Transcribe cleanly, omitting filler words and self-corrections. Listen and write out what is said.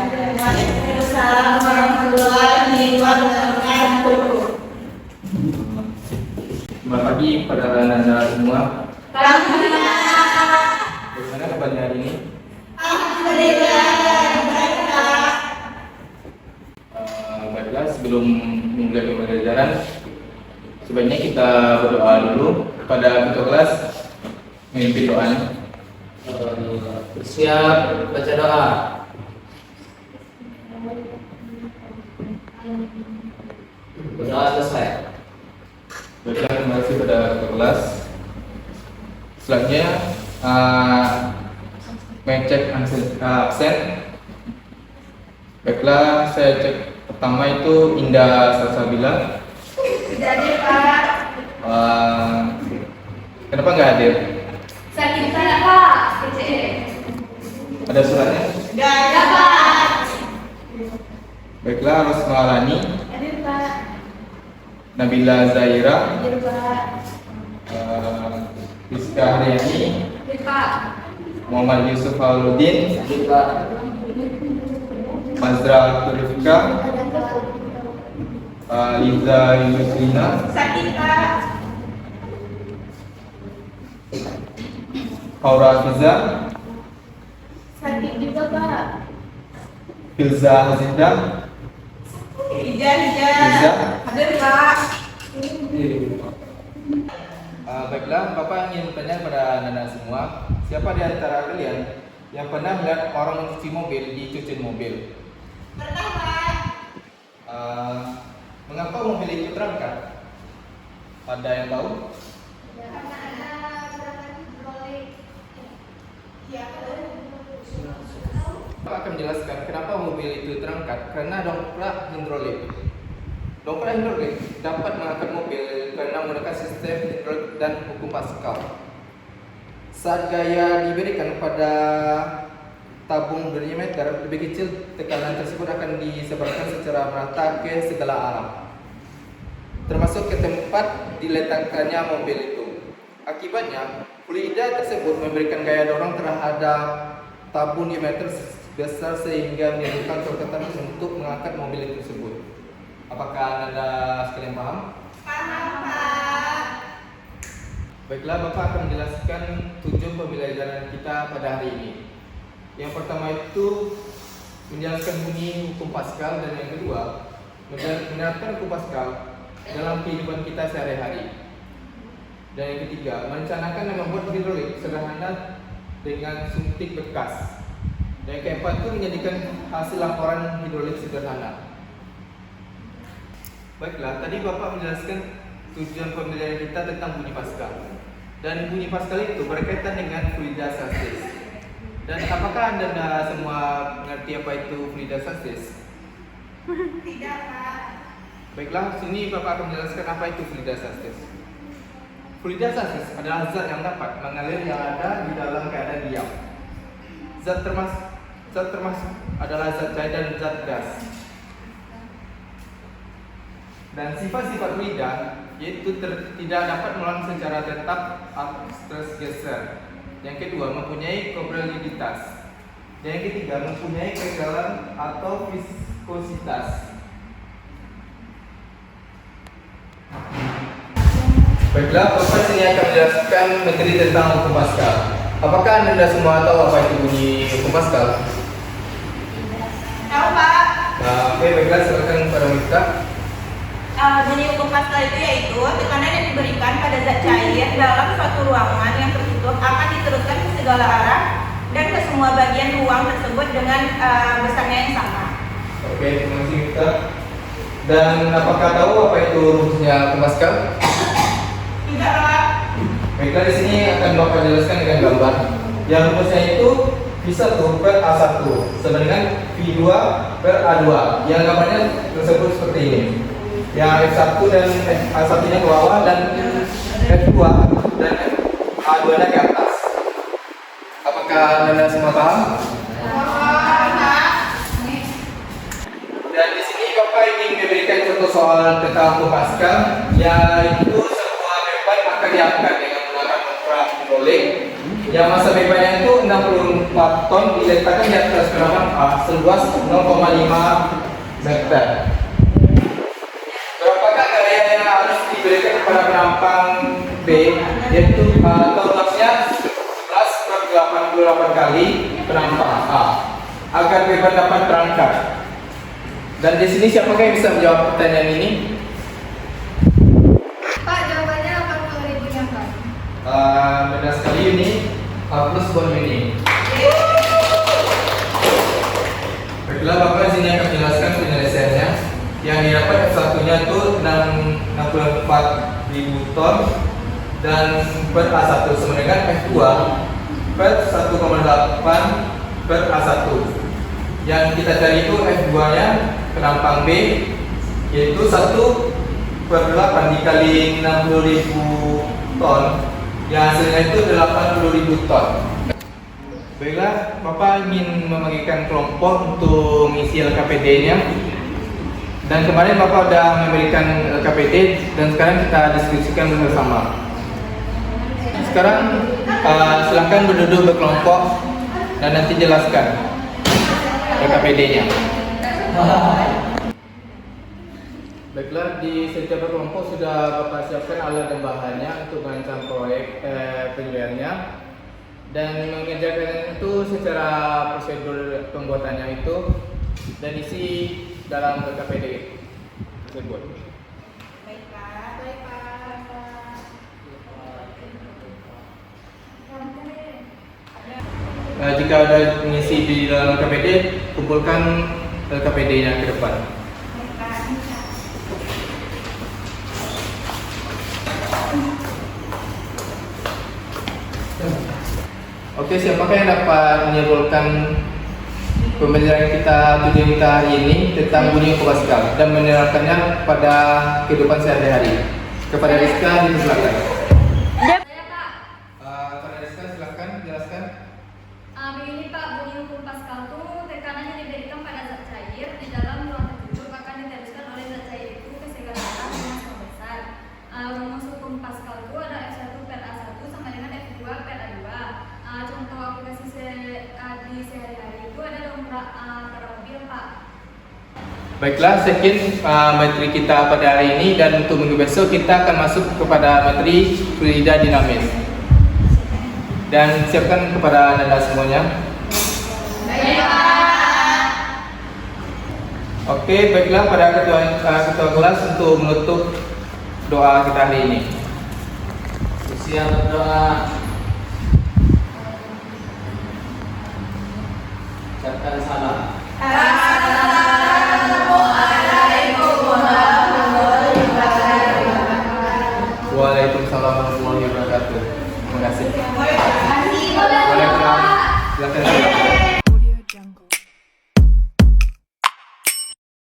Waalaikumsalam warahmatullahi wabarakatuh. Selamat pagi pada anak-anak semua. Alhamdulillah. Bagaimana kabarnya hari ini? Alhamdulillah. Baik, Pak. Baiklah, sebelum memulai pembelajaran, sebaiknya kita berdoa dulu kepada ketua kelas. Memimpin doanya. Bersiap baca doa. Berdoa selesai. Baiklah, terima kasih pada ketua kelas. Selanjutnya, mengecek absen. Baiklah, saya cek pertama itu Indah Salsabila. Jadi, Pak. Kenapa nggak hadir? Sakit sana, Pak. PCE. Ada suratnya? Nggak ada, Pak. Baiklah, Rosma Alani, Hadir, Pak. Nabila Zaira, Hadir, Pak. Rizka Haryani, Hadir, Pak. Muhammad Yusuf Aludin, Kita Mazra Turifka, Liza Yuslina, Sakit, Pak. Aura Fiza, Sakit juga, Pak. Filza Hazinda, Hija. Hija. Hadir, Pak. Baiklah, Bapak ingin bertanya pada anak-anak semua, siapa di antara kalian yang pernah melihat orang mencuci mobil di cuci mobil? Pernah, Pak. Mengapa mobil itu terangkat? Ada yang tahu? Bapak akan menjelaskan kenapa mobil itu terangkat karena dongkrak hidrolik. Dongkrak hidrolik dapat mengangkat mobil karena menggunakan sistem hidrolik dan hukum Pascal. Saat gaya diberikan pada tabung diameter lebih kecil, tekanan tersebut akan disebarkan secara merata ke segala arah, termasuk ke tempat diletakkannya mobil itu. Akibatnya, fluida tersebut memberikan gaya dorong terhadap tabung diameter besar sehingga menimbulkan kekuatan untuk mengangkat mobil tersebut. Apakah Anda sekalian paham? Paham, Pak. Baiklah, Bapak akan menjelaskan tujuan pembelajaran kita pada hari ini. Yang pertama itu menjelaskan bunyi hukum Pascal, dan yang kedua menerapkan hukum Pascal dalam kehidupan kita sehari-hari. Dan yang ketiga, merencanakan dan membuat hidrolik sederhana dengan suntik bekas. Dan yang keempat itu menjadikan hasil laporan hidrolik sederhana. Baiklah, tadi Bapak menjelaskan tujuan pembelajaran kita tentang bunyi Pascal. Dan bunyi Pascal itu berkaitan dengan fluidasasius. Dan apakah Anda semua mengerti apa itu fluidasasius? Tidak, Pak. Baiklah, sini Bapak akan menjelaskan apa itu fluidasasius. Fluidasasius adalah zat yang dapat mengalir yang ada di dalam keadaan diam. Zat termasuk adalah zat cair dan zat gas. Dan sifat-sifat fluida yaitu tidak dapat meluang secara tetap atau tergeser. Yang kedua, mempunyai kobraliditas. Dan yang ketiga, mempunyai kekebalan atau viskositas. Baiklah, Bapak sini akan menjelaskan materi tentang hukum Pascal. Apakah Anda semua tahu apa itu bunyi hukum Pascal? Tahu, Pak. Oke, baiklah, silakan pada Mita. Bunyi hukum Pascal itu yaitu tekanan yang diberikan pada zat cair dalam suatu ruangan yang tertutup akan diteruskan ke segala arah dan ke semua bagian ruang tersebut dengan besarnya yang sama. Oke, terima kasih Mita. Dan apakah tahu apa itu rumusnya hukum Pascal? Tidak, Pak. Baiklah, di sini akan Bapak jelaskan dengan gambar. Yang rumusnya itu V1 per A1 sama dengan V2 per A2. Yang gambarnya tersebut seperti ini. Yang F1 dan A1 nya ke bawah dan F2 dan A2 nya ke atas. Apakah Anda semua paham? Dan di sini Bapak ingin memberikan contoh soal tentang hukum Pascal, yaitu sebuah beban akan diangkat dengan menggunakan dongkrak hidrolik Yang masa bebannya itu 64 ton diletakkan di atas penampang A seluas 0,5 meter. Berapakah gaya yang harus diberikan kepada penampang B? Yaitu torusnya 11/88 kali penampang A agar beban dapat terangkat. Dan di sini siapakah yang bisa menjawab pertanyaan ini? Pak, jawabannya 80.000 yang Pak. Benar sekali ini plus bon ini. Baiklah, Bapak sini akan menjelaskan penyelesaiannya. Yang didapat satunya itu 64.000 ton dan per A1 sama dengan F2 per 1,8 per A1. Yang kita cari itu F2 nya penampang B, yaitu 1/8 dikali 60.000 ton, yang hasilnya itu 80.000 ton. Baiklah, Bapak ingin membagikan kelompok untuk mengisi LKPD-nya. Dan kemarin Bapak sudah memberikan LKPD dan sekarang kita diskusikan bersama. Sekarang silakan berduduk berkelompok dan nanti jelaskan LKPD-nya. Baiklah, di setiap kelompok sudah Bapak siapkan alat dan bahannya untuk merancang proyek penjualannya dan mengerjakan itu secara prosedur pembuatannya itu dan isi dalam LKPD tersebut. Baiklah. Jika ada mengisi di dalam LKPD, kumpulkan LKPD-nya ke depan. Oke, siapakah yang dapat menyimpulkan pembelajaran tujuan kita hari ini tentang bunyi Pascal dan menerapkannya pada kehidupan sehari-hari? Kepada Rizka, silakan. Saya Pak. Kepada Rizka, silakan jelaskan. Begini Pak, bunyi hukum Pascal itu tekanan yang diberikan pada zat cair di dalam ruang tertutup akan diteruskan oleh zat cair itu ke segala arah dengan skala besar. Rumus hukum Pascal itu ada F1 per A1 sama dengan F2 per A2. Contoh aplikasi di sehari-hari itu ada dongkrak mobil Pak. Baiklah, sekian materi kita pada hari ini dan untuk minggu besok kita akan masuk kepada materi fluida dinamis. Dan siapkan kepada Anda semuanya. Oke, baiklah pada ketua kelas untuk menutup doa kita hari ini. Siap berdoa. Ucapkan salam. Waalaikumsalam warahmatullahi wabarakatuh. Terima kasih. Terima kasih. Silakan.